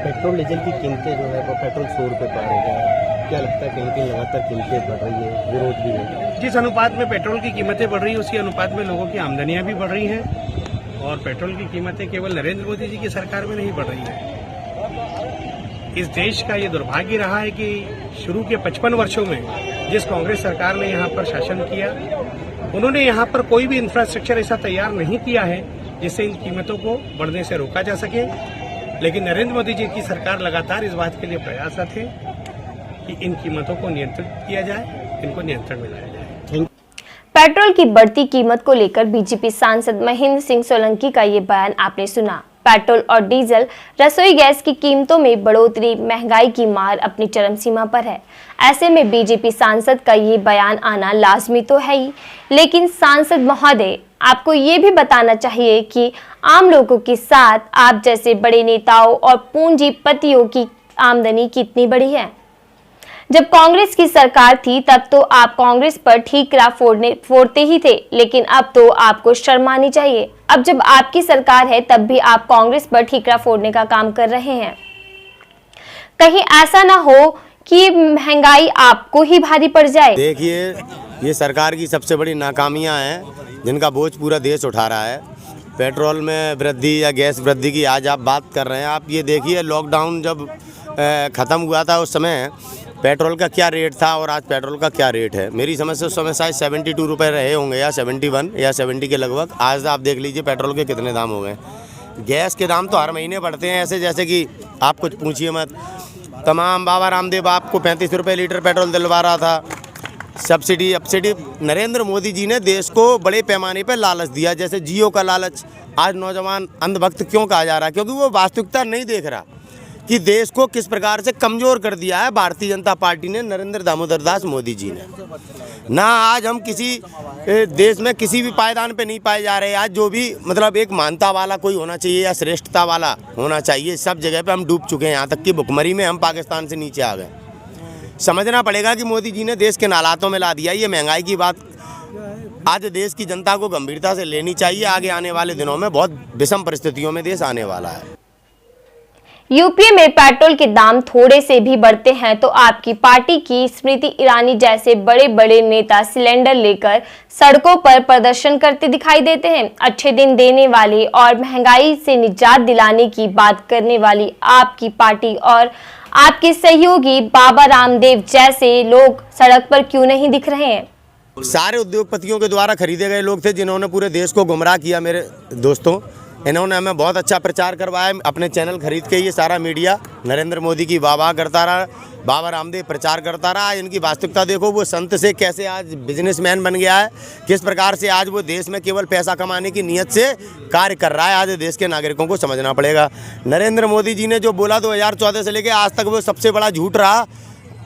Petrol diesel की कीमतें जो है वो पेट्रोल 100 रुपये पार हो गया है। क्या लगता है कहीं कहीं लगातार कीमतें बढ़ रही है, विरोध भी है? जिस अनुपात में पेट्रोल की कीमतें बढ़ रही है उसी अनुपात में लोगों की आमदनियां भी बढ़ रही हैं और पेट्रोल की कीमतें केवल नरेंद्र मोदी जी की सरकार में नहीं बढ़ रही है। इस देश का ये दुर्भाग्य रहा है कि शुरू के 55 वर्षों में जिस कांग्रेस सरकार ने यहाँ पर शासन किया, उन्होंने यहाँ पर कोई भी इंफ्रास्ट्रक्चर ऐसा तैयार नहीं किया है जिससे इन कीमतों को बढ़ने से रोका जा सके। लेकिन नरेंद्र मोदी जी की सरकार लगातार इस बात के लिए प्रयासरत है कि इन कीमतों को नियंत्रित किया जाए, इनको नियंत्रण में लाया जाए। पेट्रोल की बढ़ती कीमत को लेकर बीजेपी सांसद महेंद्र सिंह सोलंकी का ये बयान आपने सुना। पेट्रोल और डीजल, रसोई गैस की कीमतों में बढ़ोतरी, महंगाई की मार अपनी चरम सीमा पर है। ऐसे में बीजेपी सांसद का ये बयान आना लाजमी तो है ही, लेकिन सांसद महोदय, आपको ये भी बताना चाहिए कि आम लोगों के साथ आप जैसे बड़े नेताओं और पूंजीपतियों की आमदनी कितनी बड़ी है। जब कांग्रेस की सरकार थी तब तो आप कांग्रेस पर ठीकरा फोड़ते ही थे, लेकिन अब तो आपको शर्म आनी चाहिए। अब जब आपकी सरकार है तब भी आप कांग्रेस पर ठीकरा फोड़ने का काम कर रहे हैं। कहीं ऐसा ना हो कि महंगाई आपको ही भारी पड़ जाए। देखिए, ये सरकार की सबसे बड़ी नाकामियां हैं जिनका बोझ पूरा देश उठा रहा है। पेट्रोल में वृद्धि या गैस वृद्धि की आज आप बात कर रहे हैं। आप ये देखिए, लॉकडाउन जब ख़त्म हुआ था उस समय पेट्रोल का क्या रेट था और आज पेट्रोल का क्या रेट है। मेरी समझ से उस समय शायद 72 रुपये रहे होंगे या 71 या 70 के लगभग। आज आप देख लीजिए पेट्रोल के कितने दाम हो गए। गैस के दाम तो हर महीने बढ़ते हैं, ऐसे जैसे कि आप कुछ पूछिए मत। तमाम बाबा रामदेव आपको 35 रुपये लीटर पेट्रोल दिलवा रहा था। सब्सिडी नरेंद्र मोदी जी ने देश को बड़े पैमाने पर लालच दिया, जैसे जियो का लालच। आज नौजवान अंधभक्त क्यों कहा जा रहा है? क्योंकि वो वास्तविकता नहीं देख रहा कि देश को किस प्रकार से कमज़ोर कर दिया है भारतीय जनता पार्टी ने, नरेंद्र दामोदर दास मोदी जी ने। ना आज हम किसी देश में किसी भी पायदान पे नहीं पाए जा रहे। आज जो भी मतलब एक मानता वाला कोई होना चाहिए या श्रेष्ठता वाला होना चाहिए, सब जगह पे हम डूब चुके हैं। यहाँ तक कि भुखमरी में हम पाकिस्तान से नीचे आ गए। समझना पड़ेगा कि मोदी जी ने देश के नालातों में ला दिया। ये महंगाई की बात आज देश की जनता को गंभीरता से लेनी चाहिए। आगे आने वाले दिनों में बहुत विषम परिस्थितियों में देश आने वाला है। यूपी में पेट्रोल के दाम थोड़े से भी बढ़ते हैं तो आपकी पार्टी की स्मृति ईरानी जैसे बड़े बड़े नेता सिलेंडर लेकर सड़कों पर प्रदर्शन करते दिखाई देते हैं। अच्छे दिन देने वाले और महंगाई से निजात दिलाने की बात करने वाली आपकी पार्टी और आपके सहयोगी बाबा रामदेव जैसे लोग सड़क पर क्यों नहीं दिख रहे हैं? सारे उद्योगपतियों के द्वारा खरीदे गए लोग थे जिन्होंने पूरे देश को गुमराह किया। मेरे दोस्तों, इन्होंने हमें बहुत अच्छा प्रचार करवाया। अपने चैनल खरीद के ये सारा मीडिया नरेंद्र मोदी की वाह करता रहा, बाबा रामदेव प्रचार करता रहा। इनकी वास्तविकता देखो, वो संत से कैसे आज बिजनेसमैन बन गया है, किस प्रकार से आज वो देश में केवल पैसा कमाने की नीयत से कार्य कर रहा है। आज देश के नागरिकों को समझना पड़ेगा, नरेंद्र मोदी जी ने जो बोला 2014 से लेकर आज तक वो सबसे बड़ा झूठ रहा।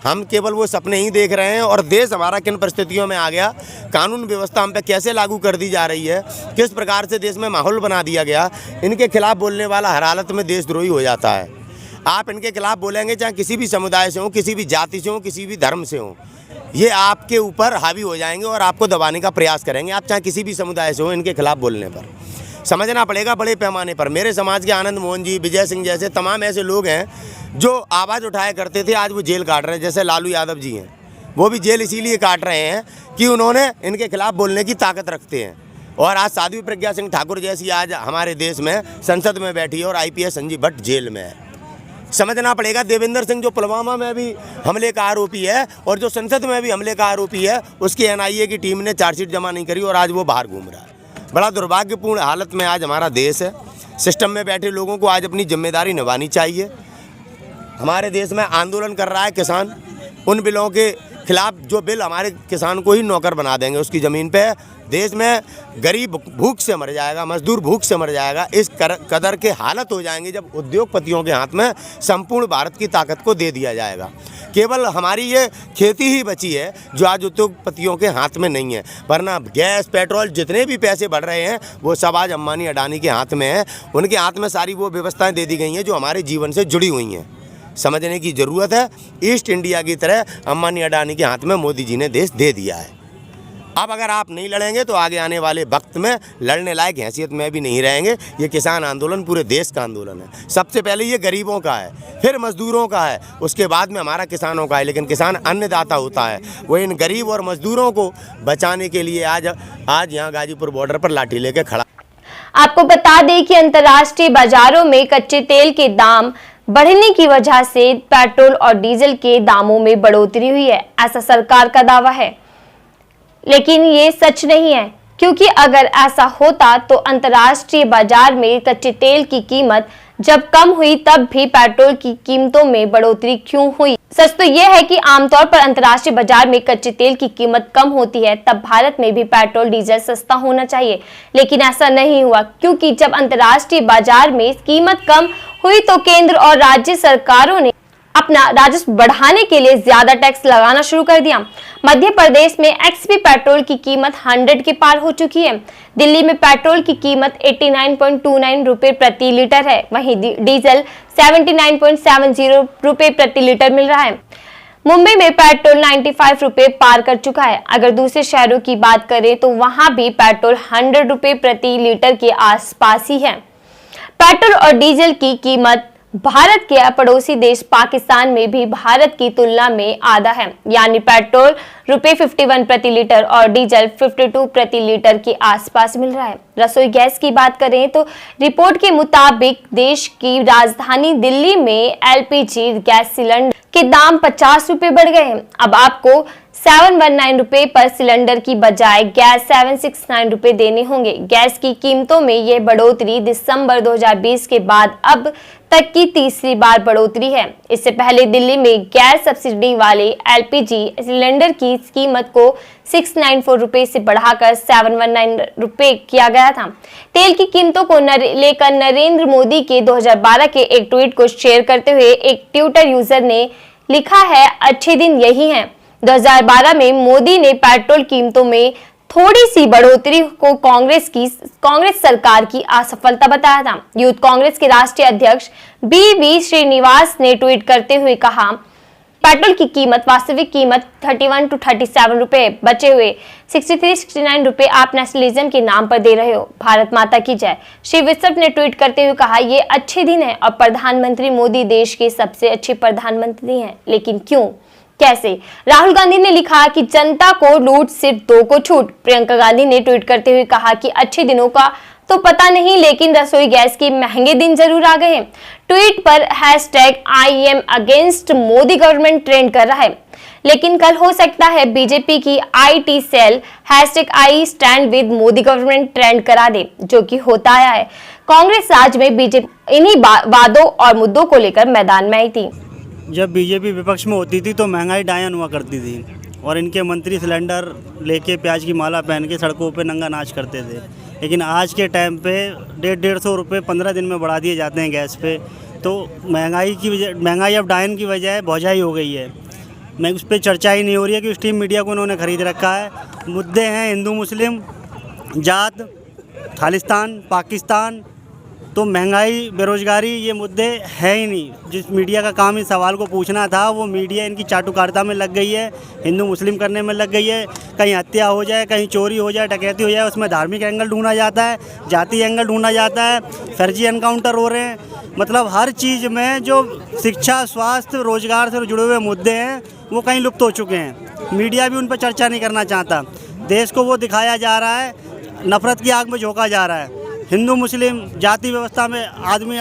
हम केवल वो सपने ही देख रहे हैं और देश हमारा किन परिस्थितियों में आ गया, कानून व्यवस्था हम पे कैसे लागू कर दी जा रही है, किस प्रकार से देश में माहौल बना दिया गया। इनके खिलाफ बोलने वाला हर हालत में देशद्रोही हो जाता है। आप इनके खिलाफ बोलेंगे चाहे किसी भी समुदाय से हो, किसी भी जाति से हो, किसी भी धर्म से हो, ये आपके ऊपर हावी हो जाएंगे और आपको दबाने का प्रयास करेंगे। आप चाहे किसी भी समुदाय से हो, इनके खिलाफ बोलने पर समझना पड़ेगा बड़े पैमाने पर। मेरे समाज के आनंद मोहन जी, विजय सिंह जैसे तमाम ऐसे लोग हैं जो आवाज़ उठाया करते थे, आज वो जेल काट रहे हैं। जैसे लालू यादव जी हैं, वो भी जेल इसीलिए काट रहे हैं कि उन्होंने इनके खिलाफ बोलने की ताकत रखते हैं। और आज साध्वी प्रज्ञा सिंह ठाकुर जैसी आज हमारे देश में संसद में बैठी है और IPS संजीव भट्ट जेल में है। समझना पड़ेगा, देवेंद्र सिंह जो पुलवामा में भी हमले का आरोपी है और जो संसद में भी हमले का आरोपी है, उसकी NIA की टीम ने चार्जशीट जमा नहीं करी और आज वो बाहर घूम रहा है। बड़ा दुर्भाग्यपूर्ण हालत में आज हमारा देश है। सिस्टम में बैठे लोगों को आज अपनी जिम्मेदारी निभानी चाहिए। हमारे देश में आंदोलन कर रहा है किसान, उन बिलों के खिलाफ जो बिल हमारे किसान को ही नौकर बना देंगे उसकी ज़मीन पे। देश में गरीब भूख से मर जाएगा, मजदूर भूख से मर जाएगा। इस कदर के हालत हो जाएंगे जब उद्योगपतियों के हाथ में संपूर्ण भारत की ताकत को दे दिया जाएगा। केवल हमारी ये खेती ही बची है जो आज उद्योगपतियों के हाथ में नहीं है, वरना गैस पेट्रोल जितने भी पैसे बढ़ रहे हैं वो सब आज अंबानी अडानी के हाथ में है। उनके हाथ में सारी वो व्यवस्थाएं दे दी गई हैं जो हमारे जीवन से जुड़ी हुई हैं। समझने की ज़रूरत है, ईस्ट इंडिया की तरह अंबानी अडानी के हाथ में मोदी जी ने देश दे दिया है। अब अगर आप नहीं लड़ेंगे तो आगे आने वाले वक्त में लड़ने लायक हैसियत में भी नहीं रहेंगे। ये किसान आंदोलन पूरे देश का आंदोलन है। सबसे पहले ये गरीबों का है, फिर मजदूरों का है, उसके बाद में हमारा किसानों का है। लेकिन किसान अन्नदाता होता है, वो इन गरीब और मजदूरों को बचाने के लिए आज यहाँ गाजीपुर बॉर्डर पर लाठी लेके खड़ा। आपको बता दें कि अंतर्राष्ट्रीय बाजारों में कच्चे तेल के दाम बढ़ने की वजह से पेट्रोल और डीजल के दामों में बढ़ोतरी हुई है, ऐसा सरकार का दावा है। लेकिन ये सच नहीं है, क्योंकि अगर ऐसा होता तो अंतर्राष्ट्रीय बाजार में कच्चे तेल की कीमत जब कम हुई तब भी पेट्रोल की कीमतों में बढ़ोतरी क्यों हुई। सच तो यह है कि आमतौर पर अंतर्राष्ट्रीय बाजार में कच्चे तेल की कीमत कम होती है तब भारत में भी पेट्रोल डीजल सस्ता होना चाहिए, लेकिन ऐसा नहीं हुआ, क्योंकि जब अंतर्राष्ट्रीय बाजार में कीमत कम हुई तो केंद्र और राज्य सरकारों ने अपना राजस्व बढ़ाने के लिए ज्यादा टैक्स लगाना शुरू कर दिया। मध्य प्रदेश में एक्सपी पेट्रोल की कीमत 100 के पार हो चुकी है। दिल्ली में पेट्रोल की कीमत 89.29 रुपए प्रति लीटर है, वहीं डीजल 79.70 रुपए प्रति लीटर मिल रहा है। मुंबई में पेट्रोल 95 रुपए पार कर चुका है। अगर दूसरे शहरों की बात करें तो वहां भी पेट्रोल 100 रुपए प्रति लीटर के आसपास ही है। पेट्रोल और डीजल की कीमत भारत के पड़ोसी देश पाकिस्तान में भी भारत की तुलना में आधा है, यानी पेट्रोल रुपए 51 प्रति लीटर और डीजल 52 प्रति लीटर के आसपास मिल रहा है। रसोई गैस की बात करें तो रिपोर्ट के मुताबिक देश की राजधानी दिल्ली में एलपीजी गैस सिलेंडर के दाम 50 रुपए बढ़ गए हैं। अब आपको 719 रुपए पर सिलेंडर की बजाय गैस 769 रुपए देने होंगे। गैस की कीमतों में यह बढ़ोतरी दिसंबर 2020 के बाद अब तक की तीसरी बार बढ़ोतरी है। इससे पहले दिल्ली में गैस सब्सिडी वाले एलपीजी सिलेंडर की कीमत को 694 रुपए से बढ़ाकर 719 रुपए किया गया था। तेल की कीमतों को लेकर नरेंद्र मोदी के 2012 के एक ट्वीट को शेयर करते हुए एक ट्विटर यूजर ने लिखा है, अच्छे दिन यही हैं। 2012 में मोदी ने पेट्रोल कीमतों में थोड़ी सी बढ़ोतरी को कांग्रेस सरकार की असफलता बताया था। यूथ कांग्रेस के राष्ट्रीय अध्यक्ष बीवी श्रीनिवास ने ट्वीट करते हुए कहा, पेट्रोल की कीमत वास्तविक कीमत 31 to 37 रुपए बचे हुए 63-69 रुपए आप नेशनलिज्म के नाम पर दे रहे हो। भारत माता की जय। श्री विश्व ने ट्वीट करते हुए कहा, ये अच्छे दिन है और प्रधानमंत्री मोदी देश के सबसे अच्छे प्रधानमंत्री हैं, लेकिन क्यों, कैसे। राहुल गांधी ने लिखा कि जनता को लूट सिर्फ 2 को छूट। प्रियंका गांधी ने ट्वीट करते हुए कहा कि अच्छे दिनों का तो पता नहीं, लेकिन रसोई गैस के महंगे दिन जरूर आ गए हैं। ट्वीट पर #I am against Modi government trend कर रहा है, लेकिन कल हो सकता है बीजेपी की IT cell #I stand with Modi government trend करा दे, जो कि होता आया है। कांग्रेस राज्य में बीजेपी इन्हीं वादों और मुद्दों को लेकर मैदान में आई थी। जब बीजेपी विपक्ष में होती थी तो महंगाई डायन हुआ करती थी और इनके मंत्री सिलेंडर लेके प्याज की माला पहन के सड़कों पे नंगा नाच करते थे। लेकिन आज के टाइम पे 150-150 रुपये 15 दिन में बढ़ा दिए जाते हैं गैस पे। तो महंगाई अब डायन की वजह भौजाई हो गई है। मैं उस पर चर्चा ही नहीं हो रही है कि स्ट्रीम मीडिया को उन्होंने खरीद रखा है। मुद्दे हैं हिंदू मुस्लिम, जात, खालिस्तान, पाकिस्तान, तो महंगाई, बेरोजगारी, ये मुद्दे है ही नहीं। जिस मीडिया का काम इस सवाल को पूछना था वो मीडिया इनकी चाटुकारिता में लग गई है, हिंदू मुस्लिम करने में लग गई है। कहीं हत्या हो जाए, कहीं चोरी हो जाए, डकैती हो जाए, उसमें धार्मिक एंगल ढूंढा जाता है, जाति एंगल ढूंढा जाता है, फर्जी एनकाउंटर हो रहे हैं। मतलब हर चीज़ में जो शिक्षा, स्वास्थ्य, रोजगार से जुड़े हुए मुद्दे हैं वो कहीं लुप्त हो चुके हैं। मीडिया भी उन पर चर्चा नहीं करना चाहता। देश को वो दिखाया जा रहा है, नफरत की आग में झोंका जा रहा है। हिंदू मुस्लिम जाति व्यवस्था में आदमी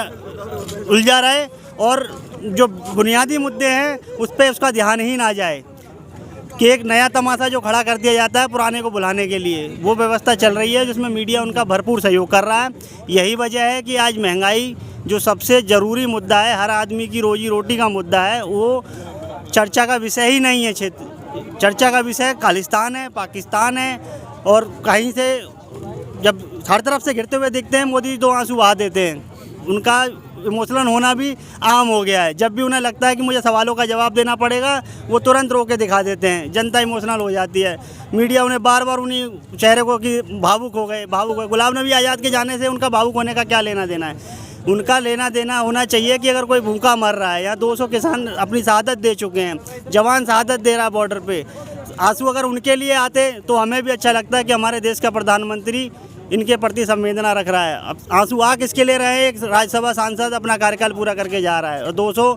उलझा रहे और जो बुनियादी मुद्दे हैं उस पर उसका ध्यान ही ना जाए कि एक नया तमाशा जो खड़ा कर दिया जाता है पुराने को बुलाने के लिए, वो व्यवस्था चल रही है जिसमें मीडिया उनका भरपूर सहयोग कर रहा है। यही वजह है कि आज महंगाई जो सबसे ज़रूरी मुद्दा है, हर आदमी की रोजी रोटी का मुद्दा है, वो चर्चा का विषय ही नहीं है। चर्चा का विषय खालिस्तान है, पाकिस्तान है और कहीं से जब हर तरफ से गिरते हुए दिखते हैं मोदी 2 आंसू बहा देते हैं। उनका इमोशनल होना भी आम हो गया है। जब भी उन्हें लगता है कि मुझे सवालों का जवाब देना पड़ेगा वो तुरंत रो के दिखा देते हैं। जनता इमोशनल हो जाती है। मीडिया उन्हें बार बार उन्हीं चेहरे को कि भावुक हो गए। गुलाम नबी आज़ाद के जाने से उनका भावुक होने का क्या लेना देना है। उनका लेना देना होना चाहिए कि अगर कोई भूखा मर रहा है या 200 किसान अपनी शहादत दे चुके हैं, जवान शहादत दे रहा है बॉर्डर पे, आंसू अगर उनके लिए आते तो हमें भी अच्छा लगता है कि हमारे देश का प्रधानमंत्री इनके प्रति संवेदना रख रहा है। अब आंसू आ किसके ले रहे हैं? एक राज्यसभा सांसद अपना कार्यकाल पूरा करके जा रहा है और 200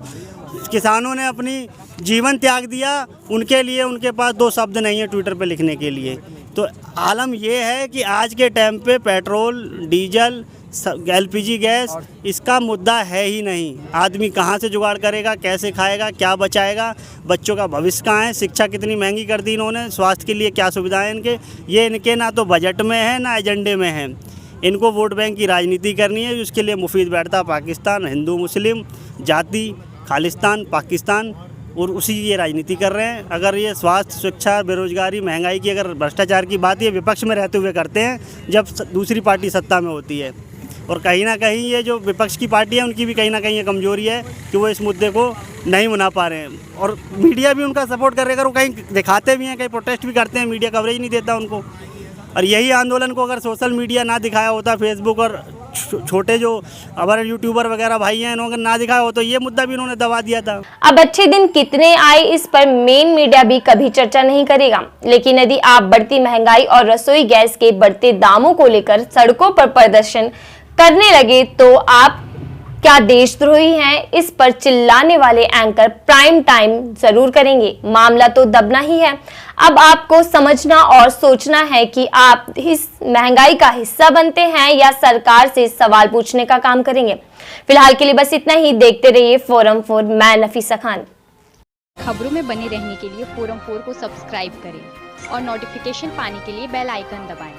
किसानों ने अपनी जीवन त्याग दिया, उनके लिए उनके पास 2 शब्द नहीं है ट्विटर पे लिखने के लिए। तो आलम ये है कि आज के टाइम पे पेट्रोल, डीजल, LPG गैस इसका मुद्दा है ही नहीं। आदमी कहाँ से जुगाड़ करेगा, कैसे खाएगा, क्या बचाएगा, बच्चों का भविष्य कहाँ है, शिक्षा कितनी महंगी कर दी इन्होंने, स्वास्थ्य के लिए क्या सुविधाएं इनके, ये इनके ना तो बजट में है ना एजेंडे में है। इनको वोट बैंक की राजनीति करनी है, उसके लिए मुफीद बैठता पाकिस्तान, हिंदू मुस्लिम, जाति, खालिस्तान, पाकिस्तान, और उसी ये राजनीति कर रहे हैं। अगर ये स्वास्थ्य, शिक्षा, बेरोजगारी, महंगाई की, अगर भ्रष्टाचार की बात ये विपक्ष में रहते हुए करते हैं जब दूसरी पार्टी सत्ता में होती है। और कहीं ना कहीं ये जो विपक्ष की पार्टी है उनकी भी कहीं ना कहीं ये कमजोरी है कि वो इस मुद्दे को नहीं मना पा रहे हैं। और मीडिया भी उनका सपोर्ट कर रहे हैं, अगर वो कहीं दिखाते भी हैं, कहीं प्रोटेस्ट भी करते हैं, मीडिया कवरेज नहीं देता उनको। और यही आंदोलन को अगर सोशल मीडिया ना दिखाया होता, फेसबुक और छोटे जो हमारे यूट्यूबर वगैरह भाई हैं इन्होंने ना दिखाया हो तो ये मुद्दा भी इन्होंने दबा दिया था। अब अच्छे दिन कितने आए इस पर मेन मीडिया भी कभी चर्चा नहीं करेगा, लेकिन यदि आप बढ़ती महंगाई और रसोई गैस के बढ़ते दामों को लेकर सड़कों पर प्रदर्शन करने लगे तो आप क्या देशद्रोही हैं, इस पर चिल्लाने वाले एंकर प्राइम टाइम जरूर करेंगे। मामला तो दबना ही है। अब आपको समझना और सोचना है कि आप इस महंगाई का हिस्सा बनते हैं या सरकार से सवाल पूछने का काम करेंगे। फिलहाल के लिए बस इतना ही। देखते रहिए फोरम 4। मैं नफीसा खान। खबरों में बने रहने के लिए फोरम 4 को सब्सक्राइब करें और नोटिफिकेशन पाने के लिए बेल आइकन दबाएं।